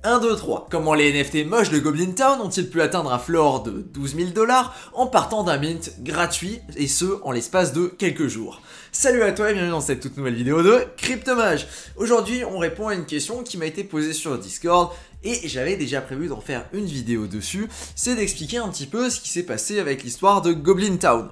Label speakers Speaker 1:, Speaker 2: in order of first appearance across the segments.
Speaker 1: 1, 2, 3. Comment les NFT moches de Goblin Town ont-ils pu atteindre un floor de 12 000 $ en partant d'un mint gratuit, et ce, en l'espace de quelques jours? Salut à toi et bienvenue dans cette toute nouvelle vidéo de Cryptomage. Aujourd'hui, on répond à une question qui m'a été posée sur Discord, et j'avais déjà prévu d'en faire une vidéo dessus, c'est d'expliquer un petit peu ce qui s'est passé avec l'histoire de Goblin Town.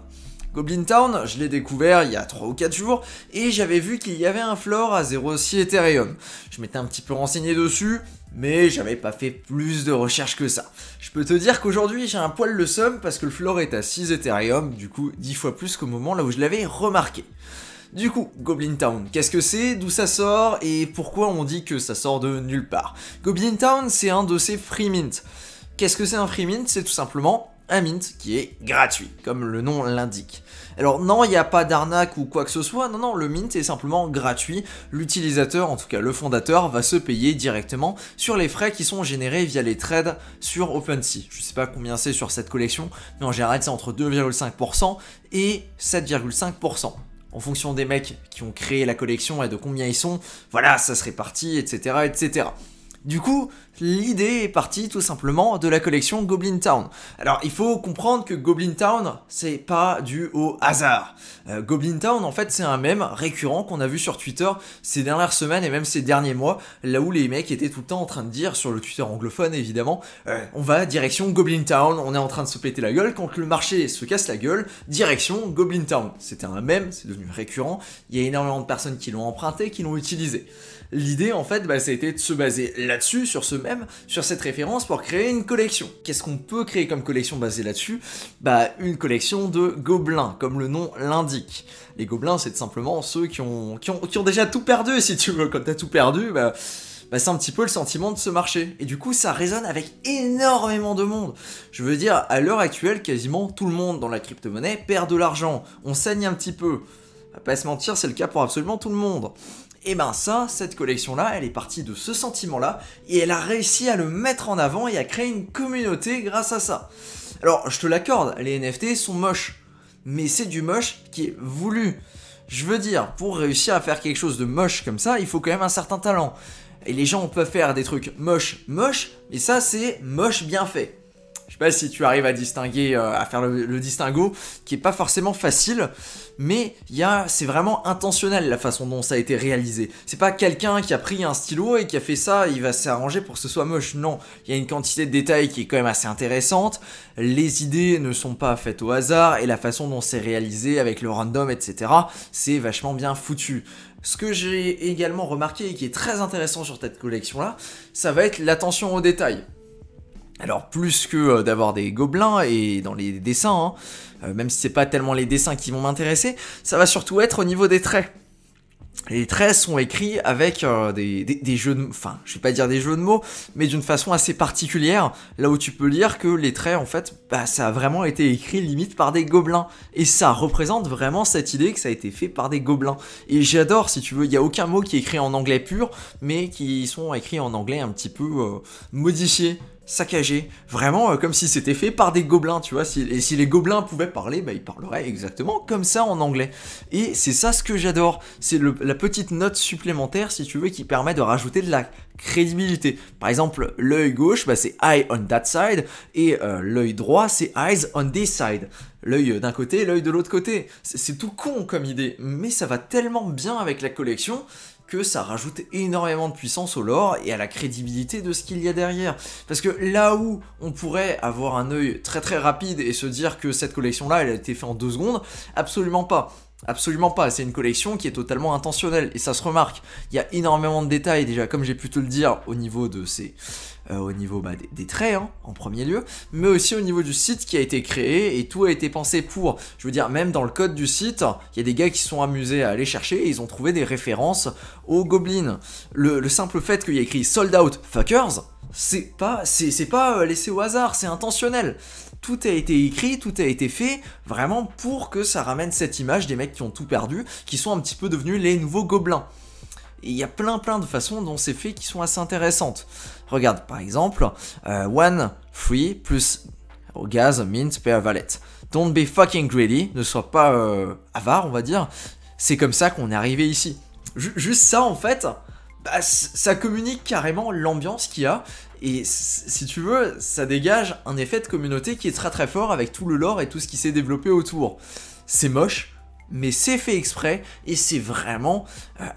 Speaker 1: Goblin Town, je l'ai découvert il y a 3 ou 4 jours, et j'avais vu qu'il y avait un floor à 0,6 Ethereum. Je m'étais un petit peu renseigné dessus, mais j'avais pas fait plus de recherches que ça. Je peux te dire qu'aujourd'hui j'ai un poil le seum parce que le floor est à 6 Ethereum, du coup 10 fois plus qu'au moment là où je l'avais remarqué. Du coup, Goblin Town, qu'est-ce que c'est, d'où ça sort, et pourquoi on dit que ça sort de nulle part? Goblin Town, c'est un de ces free mint. Qu'est-ce que c'est un free mint? C'est tout simplement un mint qui est gratuit, comme le nom l'indique. Alors non, il n'y a pas d'arnaque ou quoi que ce soit, non, le mint est simplement gratuit. L'utilisateur, en tout cas le fondateur, va se payer directement sur les frais qui sont générés via les trades sur OpenSea. Je sais pas combien c'est sur cette collection, mais en général c'est entre 2,5% et 7,5%. En fonction des mecs qui ont créé la collection et de combien ils sont, voilà, ça se répartit, etc., etc. Du coup, l'idée est partie tout simplement de la collection Goblin Town. Alors, il faut comprendre que Goblin Town, c'est pas dû au hasard. Goblin Town, en fait, c'est un mème récurrent qu'on a vu sur Twitter ces dernières semaines et même ces derniers mois, là où les mecs étaient tout le temps en train de dire, sur le Twitter anglophone évidemment, on va direction Goblin Town, on est en train de se péter la gueule, quand le marché se casse la gueule, direction Goblin Town. C'était un mème, c'est devenu récurrent, il y a énormément de personnes qui l'ont emprunté, qui l'ont utilisé. L'idée en fait, ça a été de se baser là-dessus, sur ce mème, sur cette référence pour créer une collection. Qu'est-ce qu'on peut créer comme collection basée là-dessus? Une collection de gobelins, comme le nom l'indique. Les gobelins, c'est simplement ceux qui ont déjà tout perdu, si tu veux. Quand t'as tout perdu, c'est un petit peu le sentiment de ce marché. Et du coup, ça résonne avec énormément de monde. Je veux dire, à l'heure actuelle, quasiment tout le monde dans la crypto-monnaie perd de l'argent. On saigne un petit peu. On va pas se mentir, c'est le cas pour absolument tout le monde. Et cette collection-là, elle est partie de ce sentiment-là, et elle a réussi à le mettre en avant et à créer une communauté grâce à ça. Alors, je te l'accorde, les NFT sont moches, mais c'est du moche qui est voulu. Je veux dire, pour réussir à faire quelque chose de moche comme ça, il faut quand même un certain talent. Et les gens peuvent faire des trucs moches, mais ça c'est moche bien fait. Je sais pas si tu arrives à distinguer, à faire le distinguo, qui est pas forcément facile, mais c'est vraiment intentionnel la façon dont ça a été réalisé. C'est pas quelqu'un qui a pris un stylo et qui a fait ça, il va s'arranger pour que ce soit moche, non. Il y a une quantité de détails qui est quand même assez intéressante, les idées ne sont pas faites au hasard, et la façon dont c'est réalisé avec le random, etc., c'est vachement bien foutu. Ce que j'ai également remarqué et qui est très intéressant sur cette collection-là, ça va être l'attention aux détails. Alors plus que d'avoir des gobelins et dans les dessins, même si c'est pas tellement les dessins qui vont m'intéresser, ça va surtout être au niveau des traits. Les traits sont écrits avec des jeux de mots, enfin je vais pas dire des jeux de mots, mais d'une façon assez particulière, là où tu peux lire que les traits en fait, ça a vraiment été écrit limite par des gobelins, et ça représente vraiment cette idée que ça a été fait par des gobelins. Et j'adore, si tu veux, il y a aucun mot qui est écrit en anglais pur, mais qui sont écrits en anglais un petit peu modifié, saccagé, vraiment comme si c'était fait par des gobelins, tu vois, et si les gobelins pouvaient parler, ils parleraient exactement comme ça en anglais. Et c'est ça ce que j'adore, c'est la petite note supplémentaire, si tu veux, qui permet de rajouter de la crédibilité. Par exemple, l'œil gauche, c'est eye on that side, et l'œil droit, c'est eyes on this side. L'œil d'un côté, l'œil de l'autre côté. C'est tout con comme idée, mais ça va tellement bien avec la collection que ça rajoute énormément de puissance au lore et à la crédibilité de ce qu'il y a derrière. Parce que là où on pourrait avoir un œil très très rapide et se dire que cette collection-là, elle a été faite en 2 secondes, absolument pas. Absolument pas, c'est une collection qui est totalement intentionnelle et ça se remarque. Il y a énormément de détails déjà, comme j'ai pu te le dire, au niveau de des traits en premier lieu, mais aussi au niveau du site qui a été créé, et tout a été pensé pour. Je veux dire, même dans le code du site, il y a des gars qui se sont amusés à aller chercher et ils ont trouvé des références aux gobelins. Le simple fait qu'il y ait écrit sold out fuckers, c'est pas laissé au hasard, c'est intentionnel. Tout a été écrit, tout a été fait vraiment pour que ça ramène cette image des mecs qui ont tout perdu, qui sont un petit peu devenus les nouveaux gobelins. Et il y a plein de façons dont c'est fait qui sont assez intéressantes. Regarde, par exemple, one free plus gaz mint per valet. Don't be fucking greedy, ne sois pas avare, on va dire. C'est comme ça qu'on est arrivé ici. Juste ça, en fait, bah, ça communique carrément l'ambiance qu'il y a, et si tu veux, ça dégage un effet de communauté qui est très très fort avec tout le lore et tout ce qui s'est développé autour. C'est moche, mais c'est fait exprès, et c'est vraiment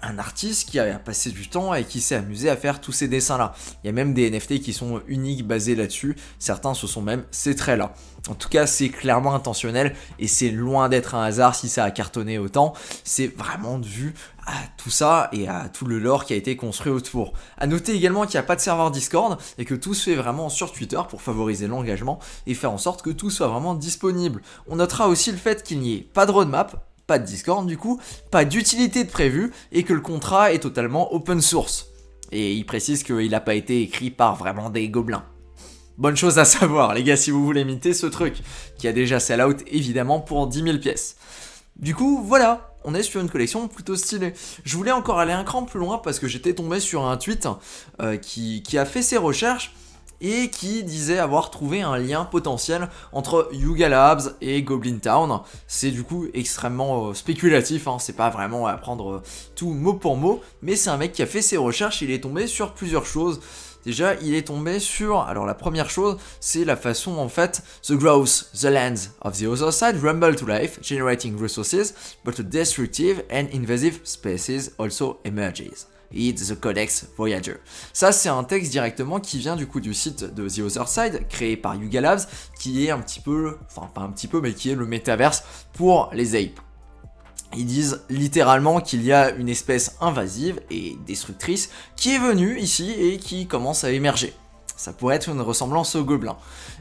Speaker 1: un artiste qui a passé du temps et qui s'est amusé à faire tous ces dessins-là. Il y a même des NFT qui sont uniques basés là-dessus, certains ce sont même ces traits-là. En tout cas, c'est clairement intentionnel, et c'est loin d'être un hasard si ça a cartonné autant. C'est vraiment dû à tout ça et à tout le lore qui a été construit autour. A noter également qu'il n'y a pas de serveur Discord et que tout se fait vraiment sur Twitter pour favoriser l'engagement et faire en sorte que tout soit vraiment disponible. On notera aussi le fait qu'il n'y ait pas de roadmap, pas de Discord du coup, pas d'utilité de prévu et que le contrat est totalement open source. Et il précise qu'il n'a pas été écrit par vraiment des gobelins. Bonne chose à savoir les gars si vous voulez imiter ce truc, qui a déjà sell out évidemment pour 10 000 pièces. Du coup voilà, on est sur une collection plutôt stylée. Je voulais encore aller un cran plus loin parce que j'étais tombé sur un tweet qui a fait ses recherches et qui disait avoir trouvé un lien potentiel entre Yuga Labs et Goblin Town. C'est du coup extrêmement spéculatif, hein, c'est pas vraiment à prendre tout mot pour mot, mais c'est un mec qui a fait ses recherches, il est tombé sur plusieurs choses. Déjà, il est tombé sur... Alors la première chose, c'est la façon en fait... The growth, the lands of the other side rumble to life, generating resources, but a destructive and invasive species also emerges. It's the Codex Voyager. Ça, c'est un texte directement qui vient du coup du site de The Other Side, créé par Yuga Labs, qui est un petit peu... Enfin, pas un petit peu, mais qui est le métaverse pour les apes. Ils disent littéralement qu'il y a une espèce invasive et destructrice qui est venue ici et qui commence à émerger. Ça pourrait être une ressemblance au gobelin.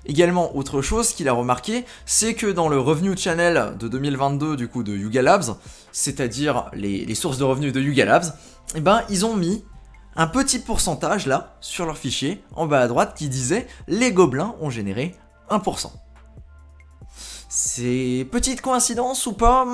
Speaker 1: Également, autre chose qu'il a remarqué, c'est que dans le Revenue Channel de 2022 du coup de Yuga Labs, c'est-à-dire les sources de revenus de Yuga Labs, eh ben, ils ont mis un petit pourcentage là, sur leur fichier, en bas à droite, qui disait « Les gobelins ont généré 1%. » C'est petite coïncidence ou pas?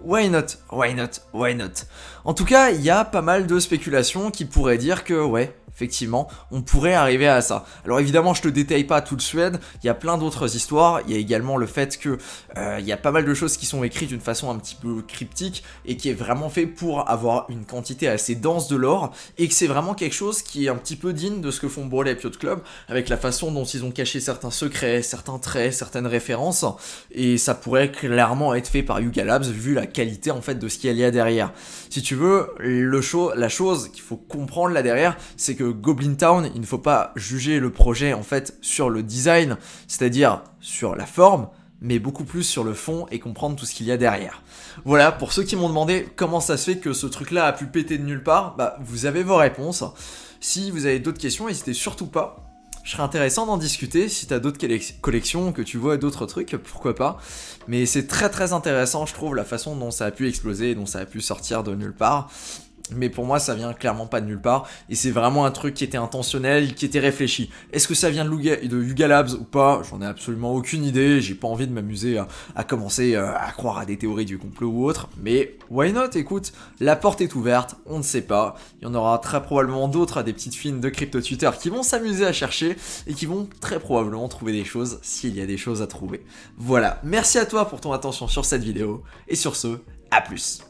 Speaker 1: Why not? Why not? Why not? En tout cas, il y a pas mal de spéculations qui pourraient dire que, ouais, effectivement, on pourrait arriver à ça. Alors évidemment, je te détaille pas tout le Suède, il y a plein d'autres histoires, il y a également le fait que il y a pas mal de choses qui sont écrites d'une façon un petit peu cryptique et qui est vraiment fait pour avoir une quantité assez dense de lore et que c'est vraiment quelque chose qui est un petit peu digne de ce que font Brawl et Piot Club avec la façon dont ils ont caché certains secrets, certains traits, certaines références et ça pourrait clairement être fait par Yuga Labs vu la qualité en fait de ce qu'il y a derrière. Si tu veux, la chose qu'il faut comprendre là derrière, c'est que Goblin Town, il ne faut pas juger le projet en fait sur le design, c'est-à-dire sur la forme, mais beaucoup plus sur le fond et comprendre tout ce qu'il y a derrière. Voilà, pour ceux qui m'ont demandé comment ça se fait que ce truc-là a pu péter de nulle part, bah vous avez vos réponses. Si vous avez d'autres questions, n'hésitez surtout pas. Je serais intéressant d'en discuter, si t'as d'autres collections, que tu vois d'autres trucs, pourquoi pas. Mais c'est très très intéressant, je trouve, la façon dont ça a pu exploser, dont ça a pu sortir de nulle part. Mais pour moi ça vient clairement pas de nulle part et c'est vraiment un truc qui était intentionnel, qui était réfléchi. Est-ce que ça vient de Yuga Labs ou pas? J'en ai absolument aucune idée, j'ai pas envie de m'amuser à commencer à croire à des théories du complot ou autre, mais why not? Écoute, la porte est ouverte, on ne sait pas, il y en aura très probablement d'autres, des petites fines de crypto Twitter qui vont s'amuser à chercher et qui vont très probablement trouver des choses s'il y a des choses à trouver. Voilà, merci à toi pour ton attention sur cette vidéo et sur ce, à plus.